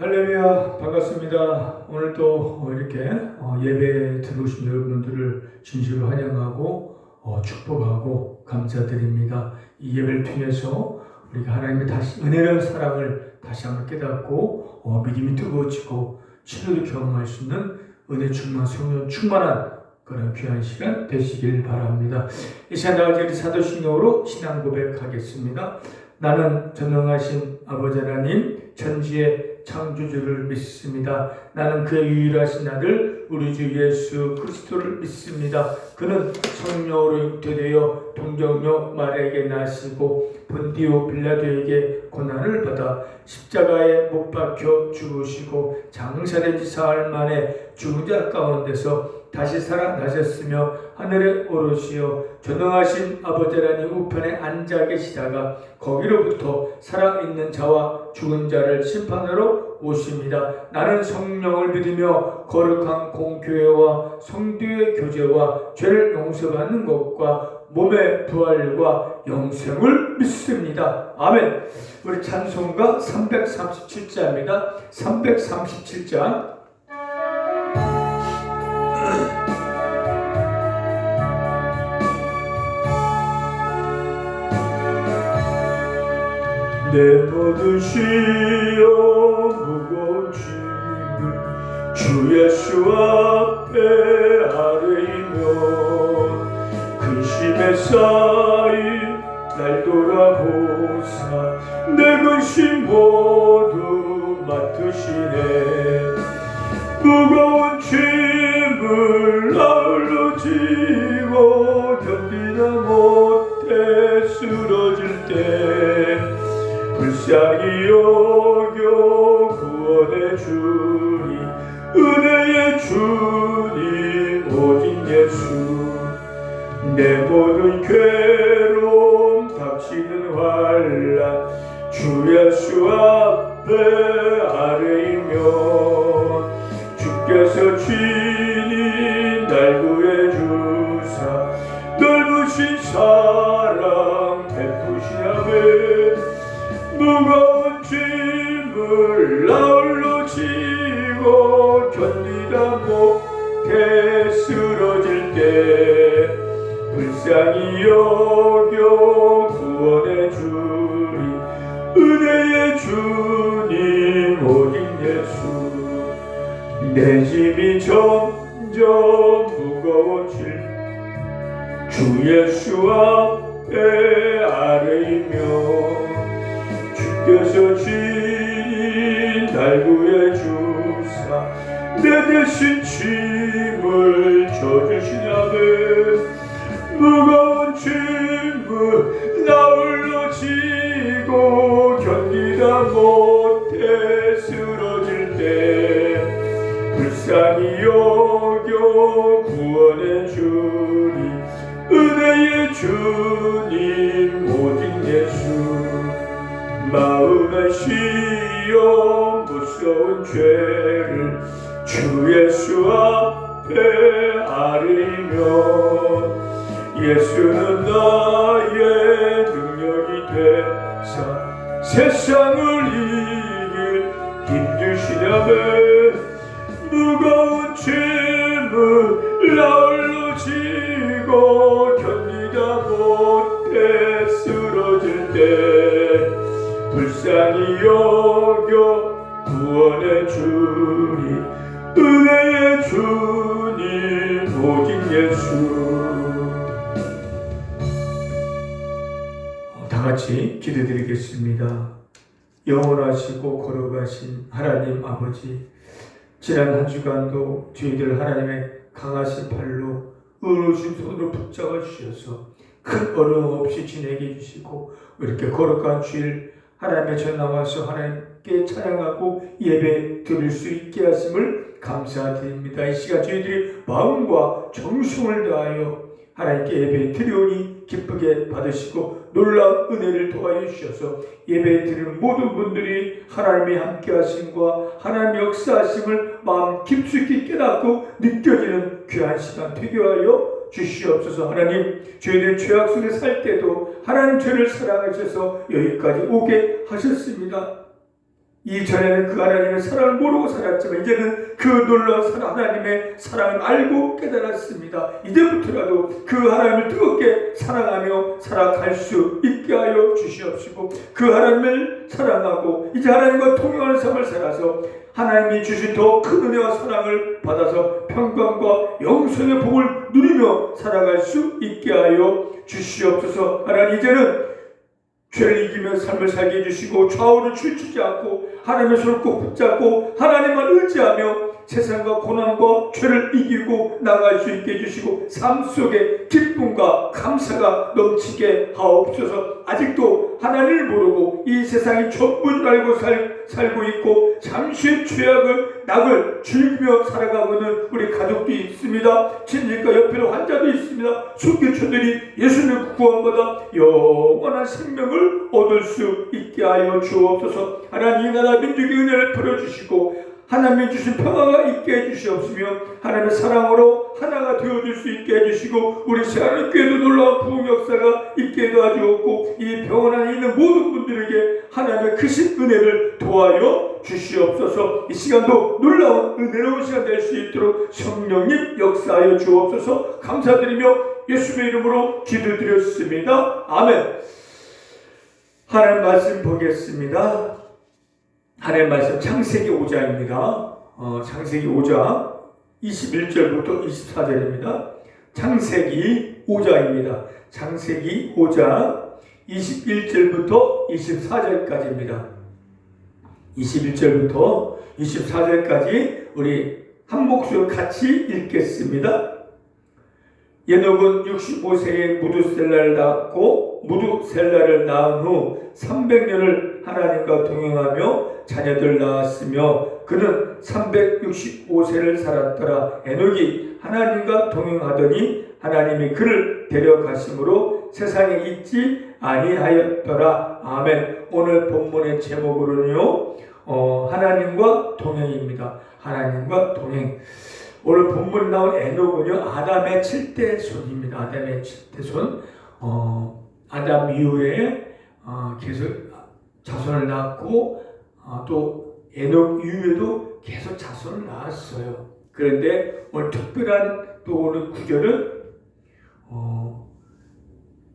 할렐루야, 반갑습니다. 오늘 또 이렇게 예배 들어오신 여러분들을 진심으로 환영하고 축복하고 감사드립니다. 이 예배를 통해서 우리가 하나님의 다시 은혜로운 사랑을 다시 한번 깨닫고 믿음이 뜨거워지고 치료도 경험할 수 있는 은혜 충만, 성령 충만한 그런 귀한 시간 되시길 바랍니다. 이 시간 나가지 사도신경으로 신앙 고백하겠습니다. 나는 전능하신 아버지 하나님 천지의 창조주를 믿습니다. 나는 그의 유일하신 아들 우리 주 예수 그리스도를 믿습니다. 그는 성령으로 잉태되어 동정녀 마리아에게 나시고 본디오 빌라도에게 고난을 받아 십자가에 못 박혀 죽으시고 장사된 지 사흘 만에 죽은 자 가운데서 다시 살아나셨으며 하늘에 오르시어 전능하신 아버지 하나님 우편에 앉아 계시다가 거기로부터 살아있는 자와 죽은 자를 심판하러 오십니다. 나는 성령을 믿으며 거룩한 공교회와 성도의 교제와 죄를 용서받는 것과 몸의 부활과 영생을 믿습니다. 아멘. 우리 찬송가 337자입니다. 337자. 내 모든 시험 무거운 짐을 주 예수 앞에 아뢰이며 근심에 쌓인 날 돌아보사 내 근심 모두 맡으시네. 무거운 짐을 나홀로 지고 견디다 못해 쓰러질 때 불쌍히 여겨 구원의 주님 은혜의 주님 오직 예수 내 모든 괴로움 닥치는 환난 주 예수 앞에 아뢰이며 주께서 친히 날 구해주사 넓으신 사랑 베푸시나베. 무거운 짐을 나홀로 지고 견디다 못해 쓰러질 때 불쌍히 여겨 구원의 주님 은혜의 주님 오직 예수 내 짐이 점점 무거워질 주 예수 앞에 아뢰이며 주께서 친히 날 구해주사 내 대신 짐을 져주시나베. 무거운 짐을 나홀로 지고 견디다 못해 쓰러질 때 불쌍히 여겨 구원의 주님 은혜의 주님 오직 예수 마음의 시험 무서운 죄를 주 예수 앞에 아뢰이며 예수는 나의 능력이 되사 세상을 이길 힘 주시나베. 무거운 짐을 나홀로 지고 견디다 못해 쓰러질 때 불쌍히 여겨 구원의 주님 은혜의 주님 오직 예수. 다같이 기도드리겠습니다. 영원하시고 거룩하신 하나님 아버지, 지난 한 주간도 저희들 하나님의 강하신 팔로 의로우신 손으로 붙잡아 주셔서 큰 어려움 없이 지내게 해주시고 이렇게 거룩한 주일 하나님의 전 나와서 하나님께 찬양하고 예배 드릴 수 있게 하심을 감사드립니다. 이 시간 저희들이 마음과 정성을 다하여 하나님께 예배 드리오니 기쁘게 받으시고 놀라운 은혜를 도와여 주셔서 예배 드리는 모든 분들이 하나님의 함께 하심과 하나님의 역사하심을 마음 깊숙이 깨닫고 느껴지는 귀한 시간 되게 하여 주시옵소서. 하나님, 저희들 죄악 속에 살 때도 하나님 죄를 사랑하셔서 여기까지 오게 하셨습니다. 이전에는 그 하나님의 사랑을 모르고 살았지만 이제는 그 놀라운 하나님의 사랑을 알고 깨달았습니다. 이제부터라도 그 하나님을 뜨겁게 사랑하며 살아갈 수 있게 하여 주시옵시고, 그 하나님을 사랑하고 이제 하나님과 동행하는 삶을 살아서 하나님이 주신 더 큰 은혜와 사랑을 받아서 평강과 영생의 복을 누리며 살아갈 수 있게 하여 주시옵소서. 하나님, 이제는 죄를 이기며 삶을 살게 해주시고 좌우를 춤추지 않고 하나님의 손을 꼭 붙잡고 하나님만 의지하며 세상과 고난과 죄를 이기고 나갈 수 있게 해주시고 삶 속에 기쁨과 감사가 넘치게 하옵소서. 아직도 하나님을 모르고 이 세상이 전부인 줄 알고 살고 있고 잠시의 죄악을 낙을 즐기며 살아가고 있는 우리 가족도 있습니다. 친지과 옆에는 환자도 있습니다. 순교초들이 예수님을 구원받아 영원한 생명을 얻을 수 있게 하여 주옵소서. 하나님, 이 나라 민족의 은혜를 풀어주시고 하나님이 주신 평화가 있게 해주시옵시며 하나님의 사랑으로 하나가 되어줄 수 있게 해주시고 우리 새하늘교회도 놀라운 부흥 역사가 있게 도와주옵고 이 병원 안에 있는 모든 분들에게 하나님의 크신 은혜를 도와여 주시옵소서. 이 시간도 놀라운 은혜로운 시간 될 수 있도록 성령님 역사하여 주옵소서. 감사드리며 예수의 이름으로 기도드렸습니다. 아멘. 하나님 말씀 보겠습니다. 하나님 말씀 창세기 5장입니다. 창세기 5장 21절부터 24절입니다. 창세기 5장입니다. 창세기 5장 21절부터 24절까지입니다. 21절부터 24절까지 우리 한 목소리로 같이 읽겠습니다. 에녹은 65세에 무두셀라를 낳았고 무두셀라를 낳은 후 300년을 하나님과 동행하며 자녀들 낳았으며 그는 365세를 살았더라. 에녹이 하나님과 동행하더니 하나님이 그를 데려가심으로 세상에 있지 아니하였더라. 아멘. 오늘 본문의 제목으로는요, 하나님과 동행입니다. 하나님과 동행. 오늘 본문에 나온 에녹은요, 아담의 7대 손입니다. 아담의 7대 손. 아담 이후에 계속 자손을 낳았고 또 에녹 이후에도 계속 자손을 낳았어요. 그런데 오늘 특별한 또 오늘 구절은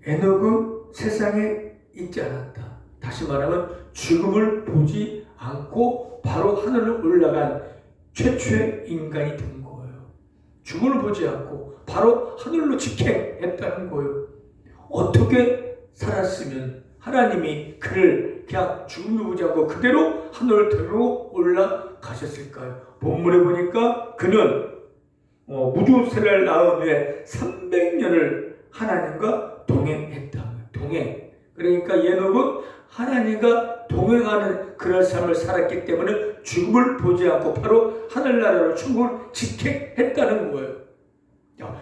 에녹은 세상에 있지 않았다. 다시 말하면 죽음을 보지 않고 바로 하늘로 올라간 최초의 인간이 된 거예요. 죽음을 보지 않고 바로 하늘로 직행했다는 거예요. 어떻게 살았으면 하나님이 그를 그냥 죽음을 보지 않고 그대로 하늘을 들고 올라가셨을까요? 본문에 보니까 그는 무두셀라를 낳은 후에 300년을 하나님과 동행했다. 동행. 그러니까 에녹은 하나님과 동행하는 그런 삶을 살았기 때문에 죽음을 보지 않고 바로 하늘나라로 천국을 직행했다는 거예요.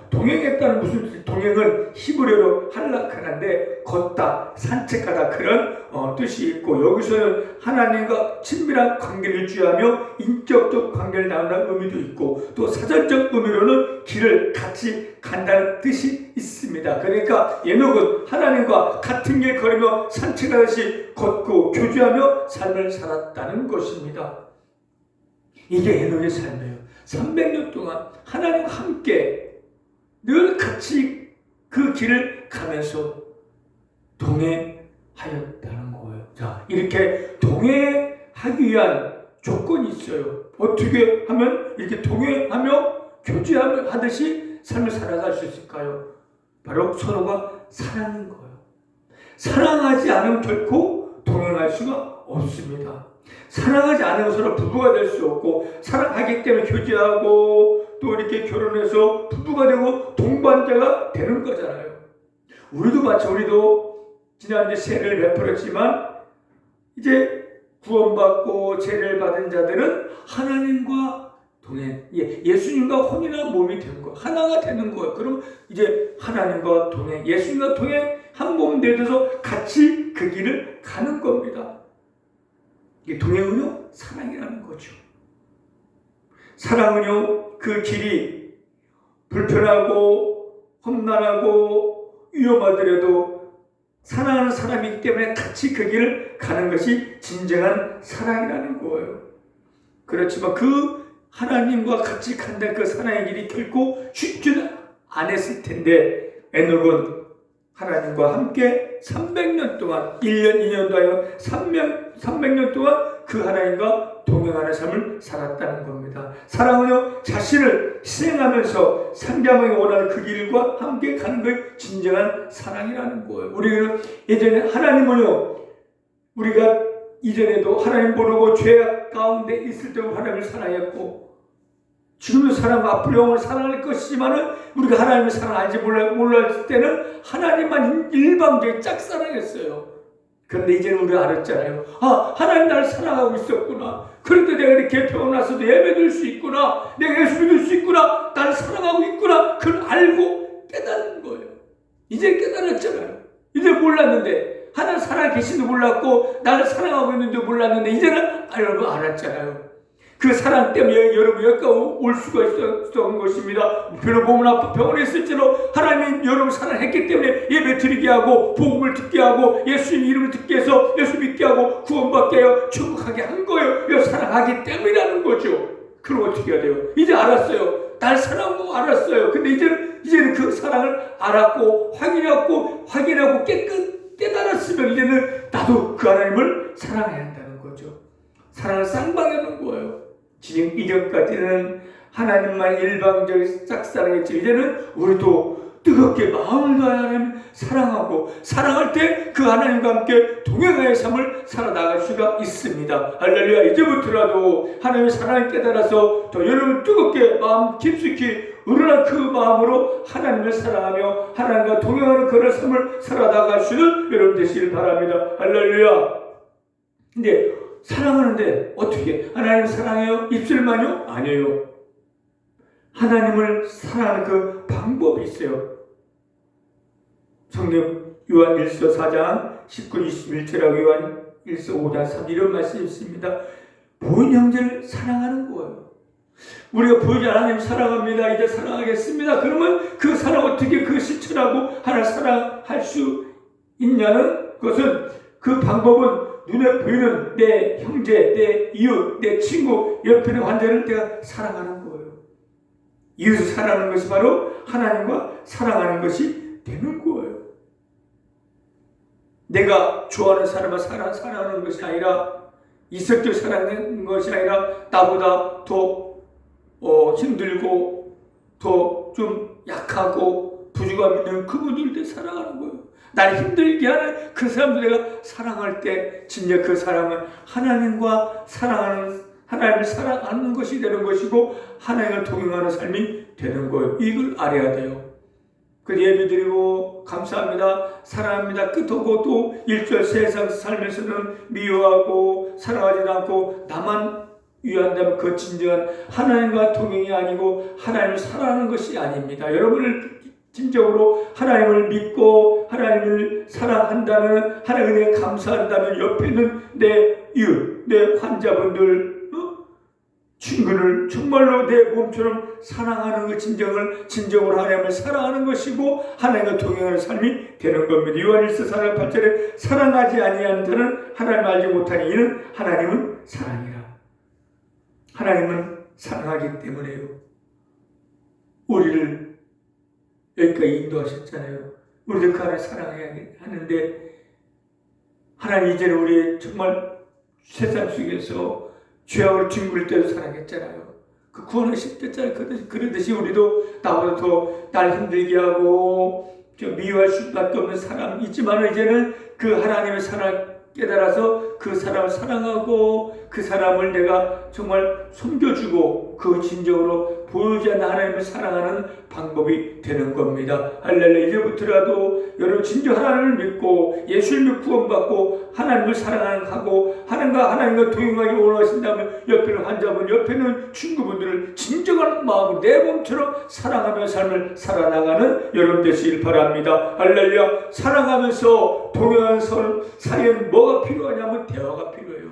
동행했다는 무슨 뜻이? 동행은 히브리어로 할라카나인데 걷다, 산책하다 그런 뜻이 있고 여기서는 하나님과 친밀한 관계를 유지하며 인격적 관계를 나눈다는 의미도 있고 또 사전적 의미로는 길을 같이 간다는 뜻이 있습니다. 그러니까 에녹은 하나님과 같은 길 걸으며 산책하듯이 걷고 교제하며 삶을 살았다는 것입니다. 이게 에녹의 삶이에요. 300년 동안 하나님과 함께 늘 같이 그 길을 가면서 동행하였다는 거예요. 자, 이렇게 동행하기 위한 조건이 있어요. 어떻게 하면 이렇게 동행하며 교제하듯이 삶을 살아갈 수 있을까요? 바로 서로가 사랑인 거예요. 사랑하지 않으면 결코 동행할 수가 없습니다. 사랑하지 않으면 서로 부부가 될 수 없고 사랑하기 때문에 교제하고 또 이렇게 결혼해서 부부가 되고 동반자가 되는 거잖아요. 우리도 마치 우리도 지난주에 세례를 베풀었지만 이제 구원받고 세례를 받은 자들은 하나님과 동행, 예수님과 혼인한 몸이 된 거예요. 하나가 되는 거예요. 그럼 이제 하나님과 동행, 예수님과 동행 한 몸 되어서 같이 그 길을 가는 겁니다. 이게 동행은요, 사랑이라는 거죠. 사랑은요, 그 길이 불편하고 험난하고 위험하더라도 사랑하는 사람이기 때문에 같이 그 길을 가는 것이 진정한 사랑이라는 거예요. 그렇지만 그 하나님과 같이 간다는 그 사랑의 길이 결코 쉽지는 않았을 텐데 에녹은 하나님과 함께 300년 동안 1년, 2년도 아니고 300년 동안 그 하나님과 동행하는 삶을 살았다는 겁니다. 사랑은요, 자신을 희생하면서 상대방이 원하는 그 길과 함께 가는 걸 진정한 사랑이라는 거예요. 우리는 예전에 하나님은요, 우리가 이전에도 하나님 모르고 죄악 가운데 있을 때도 하나님을 사랑했고 지금도 사랑하고 앞으로 영원히 사랑할 것이지만은 우리가 하나님을 사랑 알지 몰랐을 때는 하나님만 일방적인 짝사랑했어요. 그런데 이제는 우리가 알았잖아요. 아, 하나님 나를 사랑하고 있었구나. 그런데 내가 이렇게 태어나서도 예배드릴 수 있구나. 내가 예수 믿을 수 있구나. 나를 사랑하고 있구나. 그걸 알고 깨닫는 거예요. 이제 깨달았잖아요. 이제 몰랐는데 하나님 살아 계신도 몰랐고 나를 사랑하고 있는지 몰랐는데 이제는 여러분 알았잖아요. 그 사랑 때문에 여러분 여기까지 올 수가 있었던 것입니다. 별로 몸은 아파 병원에 있을지도 하나님이 여러분 사랑했기 때문에 예배 드리게 하고 복음을 듣게 하고 예수님 이름을 듣게 해서 예수 믿게 하고 구원받게 하여 축복하게 한 거예요. 이거 사랑하기 때문이라는 거죠. 그럼 어떻게 해야 돼요? 이제 알았어요. 날 사랑하고 알았어요. 근데 이제는 그 사랑을 알았고 확인하고 깨달았으면 이제는 나도 그 하나님을 사랑해야 한다는 거죠. 사랑을 쌍방하는 거예요. 지금 이전까지는 하나님만 일방적인 짝사랑했지 이제는 우리도 뜨겁게 마음을 다해 하나님 사랑하고 사랑할 때 그 하나님과 함께 동행하는 삶을 살아나갈 수가 있습니다. 할렐루야. 이제부터라도 하나님의 사랑을 깨달아서 더 여러분 뜨겁게 마음 깊숙이 우러난 그 마음으로 하나님을 사랑하며 하나님과 동행하는 그런 삶을 살아나갈 수 있는 여러분 되시길 바랍니다. 할렐루야. 근데 사랑하는데 어떻게? 하나님 사랑해요? 입술만요? 아니에요. 하나님을 사랑하는 그 방법이 있어요. 성경 요한 1서 4장 19, 21절하고 요한 1서 5장 3 이런 말씀이 있습니다. 보이는 형제를 사랑하는 거예요. 우리가 보이지 않는 하나님 사랑합니다. 이제 사랑하겠습니다. 그러면 그 사랑 어떻게 그 실천하고 하나님 사랑할 수 있냐는 것은 그 방법은 눈에 보이는 내 형제, 내 이웃, 내 친구, 옆에 있는 환자를 내가 사랑하는 거예요. 이웃을 사랑하는 것이 바로 하나님과 사랑하는 것이 되는 거예요. 내가 좋아하는 사람을 사랑하는 것이 아니라 이성적 사랑하는 것이 아니라 나보다 더 힘들고 더 좀 약하고 부족함 있는 그분들을 사랑하는 거예요. 나를 힘들게 하는 그 사람들 내가 사랑할 때 진짜 그 사람은 하나님과 하나님을 사랑하는 것이 되는 것이고 하나님과 동행하는 삶이 되는 거예요. 이걸 알아야 돼요. 그 예배드리고 감사합니다. 사랑합니다. 끝하고 또 일절 세상 살면서는 미워하고 사랑하지 않고 나만 위한다면 그 진정한 하나님과 동행이 아니고 하나님을 사랑하는 것이 아닙니다. 여러분을 진정으로 하나님을 믿고 하나님을 사랑한다면 하나님의 은혜에 감사한다면 옆에 있는 내 이웃, 내 환자분들, 친구를 정말로 내 몸처럼 사랑하는 그 진정으로 하나님을 사랑하는 것이고 하나님과 동행하는 삶이 되는 겁니다. 요한일서 4장 8절에 사랑하지 아니한 자는 하나님을 알지 못하니 이는 하나님은 사랑이라. 하나님은 사랑하기 때문에요. 우리를 여기까지 인도하셨잖아요. 우리도 그 하나님 사랑해야 하는데 하나님 이제는 우리 정말 세상 속에서 죄악을 뒹굴 때도 사랑했잖아요. 그 구원하실 때잖아요. 그러듯이 우리도 나보다 더 날 힘들게 하고 미워할 수밖에 없는 사람 있지만 이제는 그 하나님의 사랑 깨달아서 그 사람을 사랑하고 그 사람을 내가 정말 섬겨주고 그 진정으로 보이지 않는 하나님을 사랑하는 방법이 되는 겁니다. 할렐루야. 이제부터라도 여러분 진정 하나님을 믿고 예수를 믿고 구원받고 하나님을 사랑하고 하나님과 동행하기 원하신다면 옆에 있는 환자분, 옆에 있는 친구분들을 진정한 마음으로 내 몸처럼 사랑하며 삶을 살아나가는 여러분 되시길 바랍니다. 할렐루야. 사랑하면서 동행하는 사이에는 뭐가 필요하냐면 대화가 필요해요.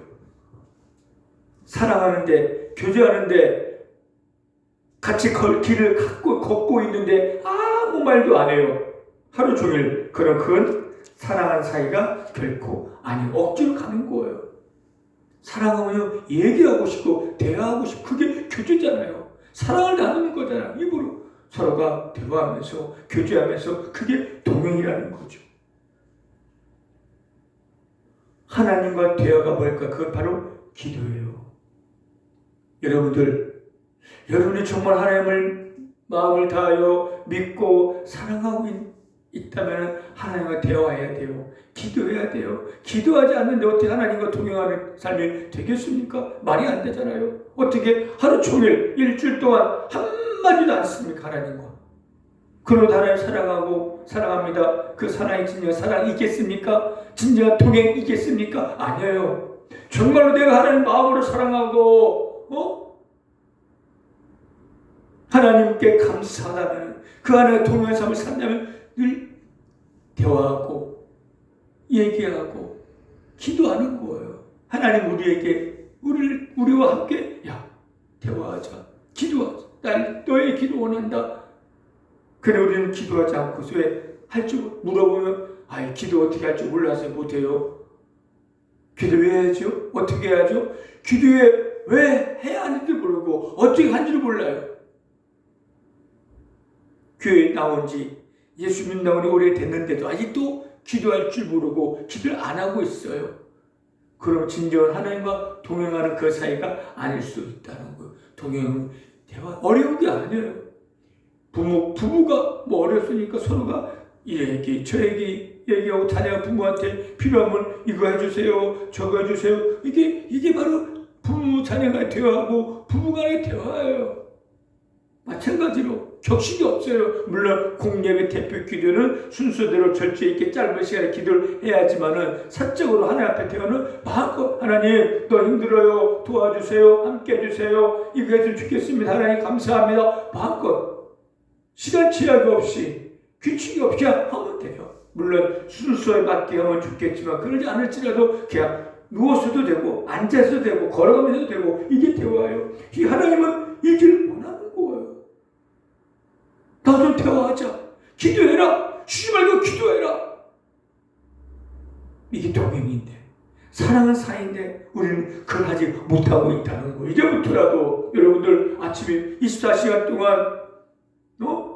사랑하는데 교제하는데 같이 길을 걷고 있는데 아무 말도 안 해요. 하루 종일 그런 큰 사랑하는 사이가 결코 아니, 억지로 가는 거예요. 사랑하면요, 얘기하고 싶고 대화하고 싶고 그게 교제잖아요. 사랑을 나누는 거잖아요. 입으로 서로가 대화하면서 교제하면서 그게 동행이라는 거죠. 하나님과 대화가 뭘까? 그건 바로 기도예요. 여러분이 정말 하나님을 마음을 다하여 믿고 사랑하고 있다면 하나님과 대화해야 돼요. 기도해야 돼요. 기도하지 않는데 어떻게 하나님과 동행하는 삶이 되겠습니까? 말이 안 되잖아요. 어떻게 하루 종일 일주일 동안 한마디도 안 씁니까? 하나님과. 그러다 하나님 사랑하고 사랑합니다. 그 사랑이 진정한 사랑이겠습니까? 진정한 동행이겠습니까? 아니에요. 정말로 내가 하나님 마음으로 사랑하고 하나님께 감사하다면 그 안에 동행의 삶을 산다면 늘 대화하고 얘기하고 기도하는 거예요. 하나님 우리와 함께 대화하자, 기도하자. 난 너의 기도 원한다. 그래 우리는 기도하지 않고서 왜 할 줄 물어보면 기도 어떻게 할 줄 몰라서 못해요. 기도 왜 해야죠? 어떻게 해야죠? 기도에 왜 해야 하는지 모르고 어떻게 하는지를 몰라요. 교회에 나온 지 예수 믿는 나온 지 오래됐는데도 아직도 기도할 줄 모르고 기도를 안 하고 있어요. 그럼 진정한 하나님과 동행하는 그 사이가 아닐 수 있다는 거예요. 동행은 대화 어려운 게 아니에요. 부부가 어렸으니까 서로가 이 얘기 저 얘기하고 자녀가 부모한테 필요하면 이거 해주세요 저거 해주세요. 이게 바로 부모 자녀가 대화하고 부부간의 대화예요. 마찬가지로 격식이 없어요. 물론 공예배 대표 기도는 순서대로 절제 있게 짧은 시간에 기도를 해야지만은 사적으로 하나님 앞에 대화는 마음껏 하나님 너 힘들어요 도와주세요 함께 해주세요 이거 해주면 좋겠습니다 하나님 감사합니다 마음껏 시간 제약 없이 규칙이 없이 하면 돼요. 물론 순서에 맞게 하면 좋겠지만 그러지 않을지라도 그냥 누워서도 되고 앉아서도 되고 걸어가면서도 되고 이게 대화예요. 이 하나님은 이 길 원하는 거예요. 나도 대화하자. 기도해라. 쉬지 말고 기도해라. 이게 동행인데 사랑은 사이인데 우리는 그걸 하지 못하고 있다는 거예요. 이제부터라도 여러분들 아침에 24시간 동안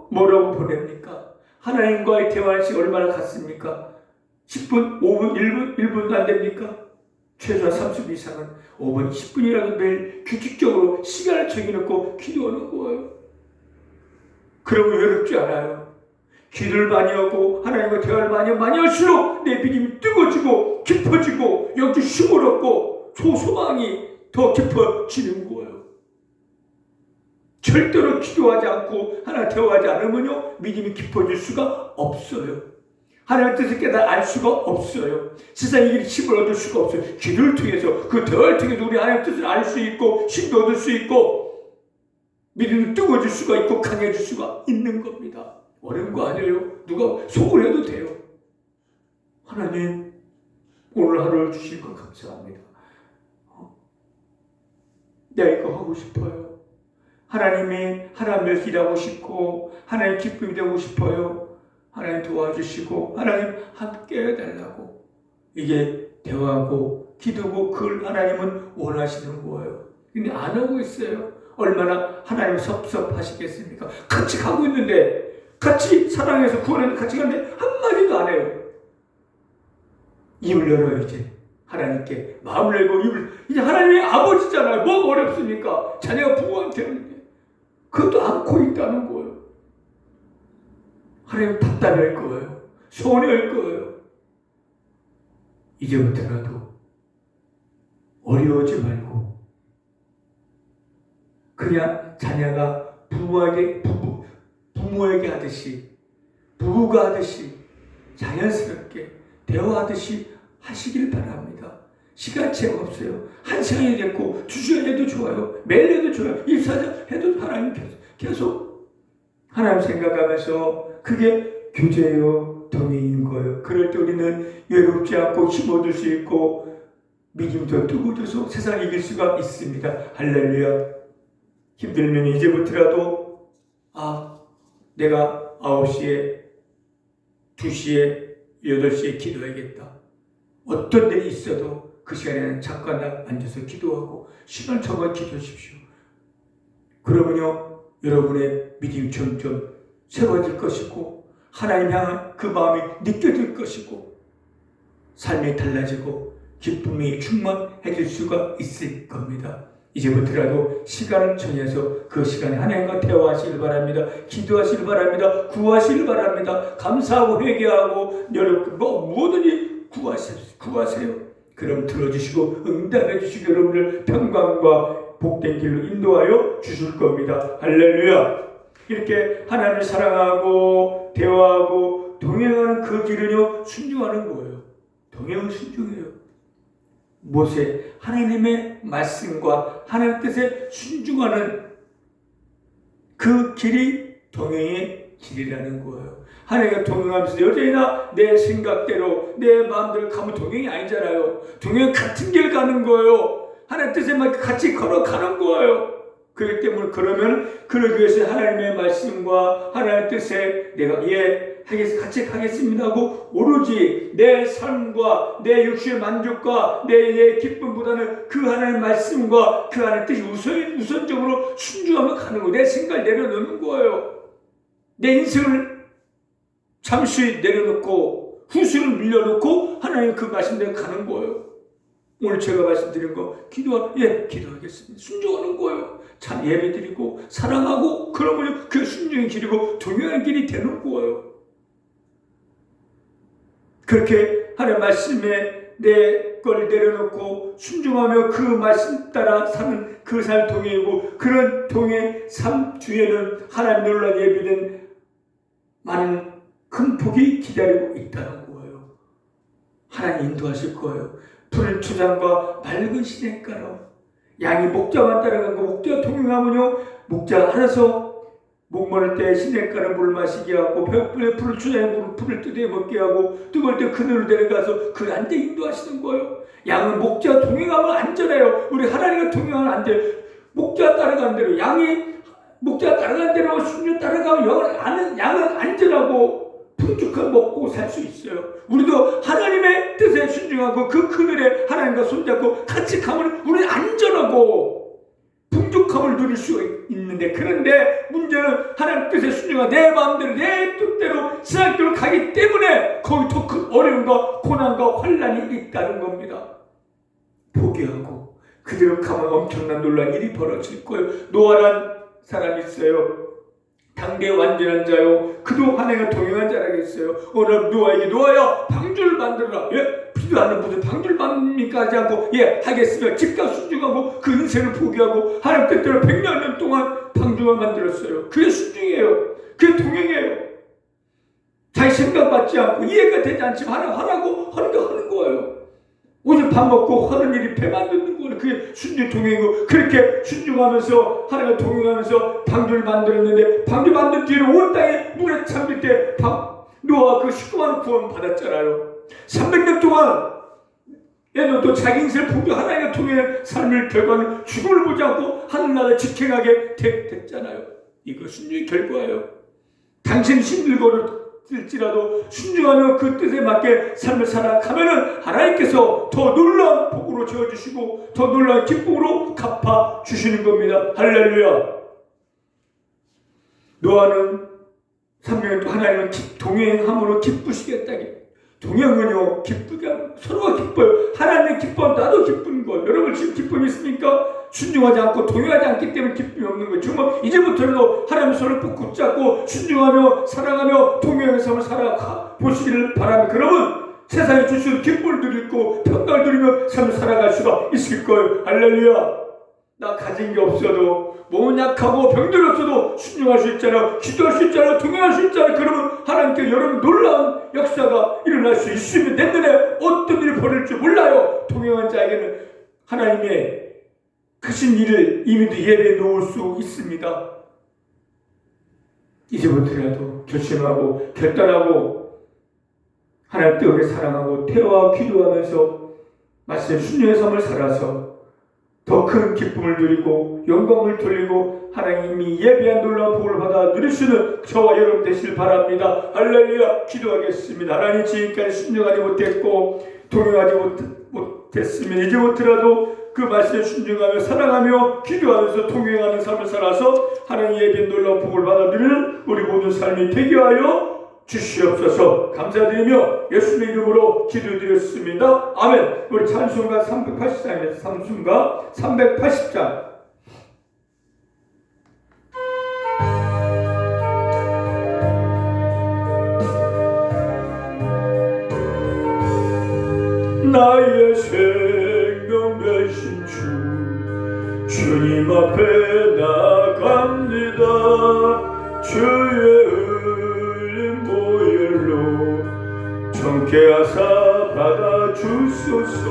뭐라고 보냅니까? 하나님과의 대화할 시간 얼마나 갔습니까? 10분, 5분, 1분도 안 됩니까? 최소한 30분 이상은 5분, 10분이라도 매일 규칙적으로 시간을 정해놓고 기도하는 거예요. 그러면 외롭지 않아요. 기도를 많이 하고 하나님과 대화를 많이 할수록 내 믿음이 뜨거워지고 깊어지고 영적 힘을 얻고 소망이 더 깊어지는 거예요. 절대로 기도하지 않고 하나님 대화하지 않으면요 믿음이 깊어질 수가 없어요. 하나님의 뜻을 깨달아 알 수가 없어요. 세상에 이길 힘을 얻을 수가 없어요. 기도를 통해서 그 대화를 통해서 우리 하나님의 뜻을 알 수 있고 힘도 얻을 수 있고 믿음이 뜨거워질 수가 있고 강해질 수가 있는 겁니다. 어려운 거 아니에요. 누가 속을 해도 돼요. 하나님 오늘 하루를 주신 것 감사합니다. 내가 이거 하고 싶어요. 하나님의 일하고 싶고 하나님 기쁨이 되고 싶어요. 하나님 도와주시고 하나님 함께 해달라고 이게 대화하고 기도고 그걸 하나님은 원하시는 거예요. 근데 안 하고 있어요. 얼마나 하나님 섭섭하시겠습니까? 같이 가고 있는데 같이 사랑해서 구원해서 같이 가는데 한마디도 안 해요. 입을 열어요. 이제 하나님께 마음을 열고 이제 하나님의 아버지잖아요. 뭐가 어렵습니까? 자녀가 부모한테 하는데 그것도 안고 있다는 거예요. 하나님 답답할 거예요. 서운할 거예요. 이제부터라도 어려워하지 말고 그냥 자녀가 부모에게 하듯이 부부가 하듯이 자연스럽게 대화하듯이 하시길 바랍니다. 시간 제약 없어요. 1시간이 됐고 2시간 해도 좋아요. 매일 해도 좋아요. 24시간 해도 하나님 계속 하나님 생각하면서 그게 교제요 동행인 거예요. 그럴 때 우리는 외롭지 않고 힘 얻을 수 있고 믿음도 뜨거워져서 세상을 이길 수가 있습니다. 할렐루야. 힘들면 이제부터라도 내가 9시에 2시에 8시에 기도해야겠다. 어떤 일이 있어도 그 시간에는 잠깐 앉아서 기도하고 시간 정말 기도하십시오. 그러면요, 여러분의 믿음이 점점 세워질 것이고 하나님 향한 그 마음이 느껴질 것이고 삶이 달라지고 기쁨이 충만해질 수가 있을 겁니다. 이제부터라도 시간을 정해서 그 시간에 하나님과 대화하시길 바랍니다. 기도하시길 바랍니다. 구하시길 바랍니다. 감사하고 회개하고 여러분 뭐든지 구하세요. 그럼 들어주시고 응답해 주시고 여러분을 평강과 복된 길로 인도하여 주실 겁니다. 할렐루야. 이렇게 하나님을 사랑하고 대화하고 동행하는 그 길은요, 순종하는 거예요. 동행은 순종이에요. 모세, 하나님의 말씀과 하나님의 뜻에 순종하는 그 길이 동행의 길이라는 거예요. 하나님과 동행하면서 여전히나 내 생각대로 내 마음대로 가면 동행이 아니잖아요. 동행은 같은 길 가는 거예요. 하나님 뜻에 맞게 같이 걸어가는 거예요. 그렇기 때문에 그러기 위해서 하나님의 말씀과 하나님의 뜻에 내가 같이 가겠습니다 하고 오로지 내 삶과 내 육신의 만족과 내 기쁨보다는 그 하나님의 말씀과 그 하나님의 뜻이 우선적으로 순종하며 가는 거예요. 내 생각을 내려놓는 거예요. 내 인생을 잠시 내려놓고 후순을 밀려놓고 하나님 그 말씀대로 가는 거예요. 오늘 제가 말씀드린 거 기도하겠습니다. 순종하는 거예요. 참 예배드리고 사랑하고 그러면 그 순종의 길이고 동행하는 길이 되는 거예요. 그렇게 하나님 말씀에 내 걸 내려놓고 순종하며 그 말씀 따라 사는 그 삶 동행이고 그런 동행 삶 뒤에는 하나님 놀라운 예비된 많은 큰 복이 기다리고 있다는 거예요. 하나님 인도하실 거예요. 푸른 초장과 맑은 시냇가로 양이 목자만 따라가고 목자가 동행하면요 목자 알아서 목마를 때 시냇가로 물을 마시게 하고 배고플 때 푸른 초장에 풀을 뜯어 먹게 하고 뜨거울 때 그늘로 내려가서 그 안데 인도하시는 거예요. 양은 목자 동행하면 안전해요. 우리 하나님과 동행하면 안 돼요. 목자 따라가는 대로 양이 목자 따라가는 대로 순종 따라가면 양은 안전하고 풍족하게 먹고 살 수 있어요. 우리도 하나님의 뜻에 순종하고 그 그늘에 하나님과 손잡고 같이 가면 우리는 안전하고 풍족함을 누릴 수 있는데 그런데 문제는 하나님 뜻에 순종하고 내 마음대로 내 뜻대로 신앙대로 가기 때문에 거기 더 큰 어려움과 고난과 환난이 있다는 겁니다. 포기하고 그대로 가면 엄청난 놀라운 일이 벌어질 거예요. 노아란 사람이 있어요. 당대 완전한 자요. 그도 하나님과 동행한 자라겠어요. 오늘 노아야 방주를 만들어라. 비도 안 오는 무슨 방주를 만듭니까 하지 않고 하겠으면 즉각 순종하고 그 인생을 포기하고 하나님 뜻대로 100년 동안 방주를 만들었어요. 그게 순종이에요. 그게 동행이에요. 자기 생각 받지 않고 이해가 되지 않지만 하라고 하는 거 하는 거예요. 오늘 밥 먹고 하는 일이 배 만드는 거는 그게 순종 동행이고 그렇게 순종하면서 하나님과 동행하면서 방주를 만들었는데 방주 만든 뒤로 온 땅에 물에 잠길 때 노아가 그 식구만 구원 받았잖아요. 300년 동안 얘도 자기 인생을 포기 하나님과 동행한 삶을 결과는 죽음을 보지 않고 하늘나라를 직행하게 됐잖아요. 이거 순종의 결과예요. 당신 힘들고를지라도 순종하며 그 뜻에 맞게 삶을 살아가면은 하나님께서 더 놀라운 복으로 채워주시고 더 놀라운 기쁨으로 갚아주시는 겁니다. 할렐루야. 노아는 3년 동안 하나님은 동행함으로 기쁘시겠다. 동행은요 기쁘게 하고 서로가 기뻐요. 하나님의 기뻐 나도 기쁜 것. 여러분 지금 기쁨이 있습니까? 순종하지 않고 동행하지 않기 때문에 기쁨이 없는 거예요. 정말 이제부터라도 하나님 손을 꼭 붙잡고 순종하며 사랑하며 동행해서 살아보시기를 바랍니다. 그러면 세상에 주시는 기쁨을 누리고 평강을 누리며 삶을 살아갈 수가 있을 거예요. 할렐루야. 나 가진 게 없어도 몸은 약하고 병들이 없어도 순종할 수 있잖아요. 기도할 수 있잖아요. 동행할 수 있잖아요. 그러면 하나님께 여러분 놀라운 역사가 일어날 수 있으면 내 눈에 어떤 일이 벌어질지 몰라요. 동행한 자에게는 하나님의 크신 일을 이미 예배해 놓을 수 있습니다. 이제부터라도 결심하고 결단하고 하나님 뜨겁게 사랑하고 태워와 기도하면서 말씀 순종의 삶을 살아서 더 큰 기쁨을 누리고 영광을 돌리고 하나님이 예비한 놀라운 복을 받아 누리시는 저와 여러분 되시길 바랍니다. 할렐루야. 기도하겠습니다. 하나님 지금까지 순종하지 못했고 동행하지 못했으면 이제부터라도 그 말씀에 순종하며 사랑하며 기도하면서 동행하는 삶을 살아서 하나님 예배 놀라운 복을 받아들이는 우리 모든 삶이 되게 하여 주시옵소서. 감사드리며 예수님의 이름으로 기도드렸습니다. 아멘. 우리 찬송가 380장입니다. 찬송가 380장. 나의 생명 되신 주님 앞에 나갑니다. 주의 흘린 보혈로 정케 하사 받아주소서.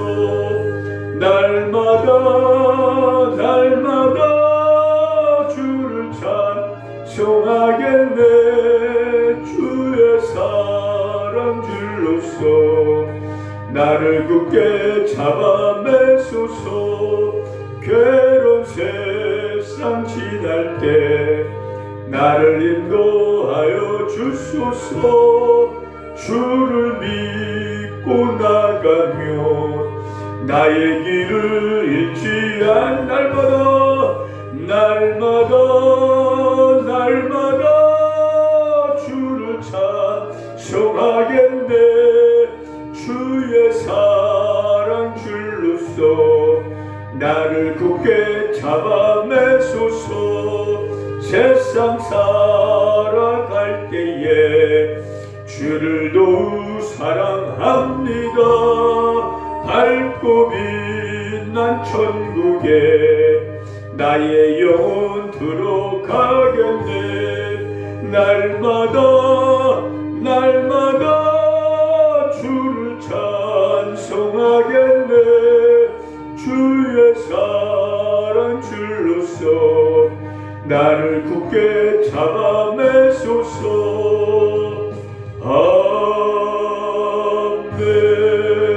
날마다 주를 찬송하겠네. 주의 사랑 줄로서 나를 굳게 잡아 매소서. 괴로운 세상 지날 때 나를 인도하여 주소서. 주를 믿고 나가며 나의 길을 잃지 않 날마다 주를 찬송하겠네. 주의 사랑 줄로서 나를 굳게 잡아 매소서. 세상 살아갈 때에 주를 더욱 사랑합니다. 밝고 빛난 천국에 나의 영혼 들어가겠네. 날마다 주를 찬송하겠네. 주의 사랑 줄로서 나를 굳게 잡아 매소서.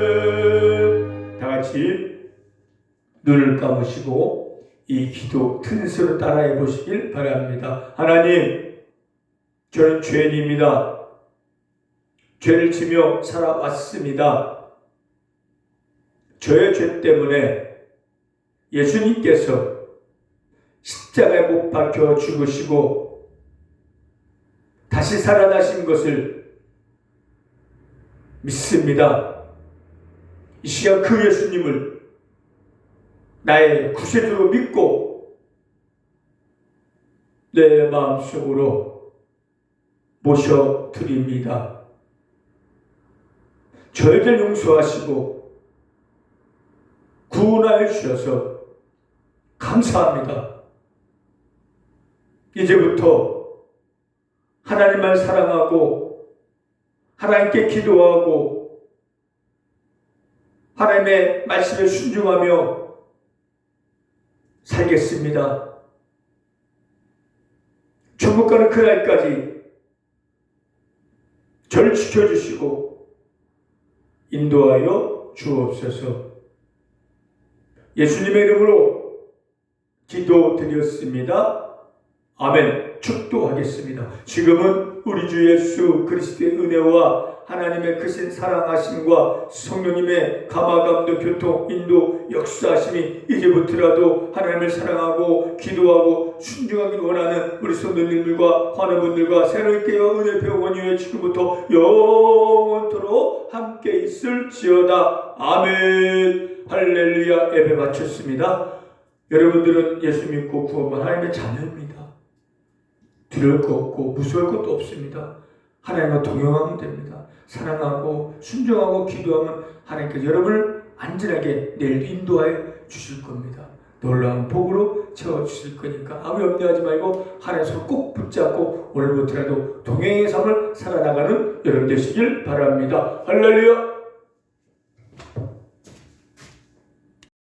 아멘. 다같이 눈을 감으시고 이 기도 튼스로 따라해 보시길 바랍니다. 하나님, 저는 죄인입니다. 죄를 지며 살아왔습니다. 저의 죄 때문에 예수님께서 십자가에 못 박혀 죽으시고 다시 살아나신 것을 믿습니다. 이 시간 그 예수님을 나의 구세주로 믿고 내 마음속으로 모셔드립니다. 저희들 용서하시고 구원하여 주셔서 감사합니다. 이제부터 하나님만 사랑하고 하나님께 기도하고 하나님의 말씀에 순종하며 살겠습니다. 천국 가는 그날까지 저를 지켜주시고 인도하여 주옵소서. 예수님의 이름으로 기도드렸습니다. 아멘. 축도하겠습니다. 지금은 우리 주 예수 그리스도의 은혜와 하나님의 크신 사랑하심과 성령님의 감화감동 교통 인도 역사하심이 이제부터라도 하나님을 사랑하고 기도하고 순종하기를 원하는 우리 성도님들과 환우분들과 새로운 깨어 은혜 배우원 이후에 지금부터 영원토록 함께 있을지어다. 아멘. 할렐루야. 예배 마쳤습니다. 여러분들은 예수 믿고 구원받은 하나님의 자녀입니다. 두려울 것 없고 무서울 것도 없습니다. 하나님과 동행하면 됩니다. 사랑하고 순종하고 기도하면 하나님께서 여러분을 안전하게 내일도 인도하여 주실 겁니다. 놀라운 복으로 채워주실 거니까 아무 염려하지 말고 하나님 손 꼭 붙잡고 오늘부터라도 동행의 삶을 살아나가는 여러분 되시길 바랍니다. 할렐루야.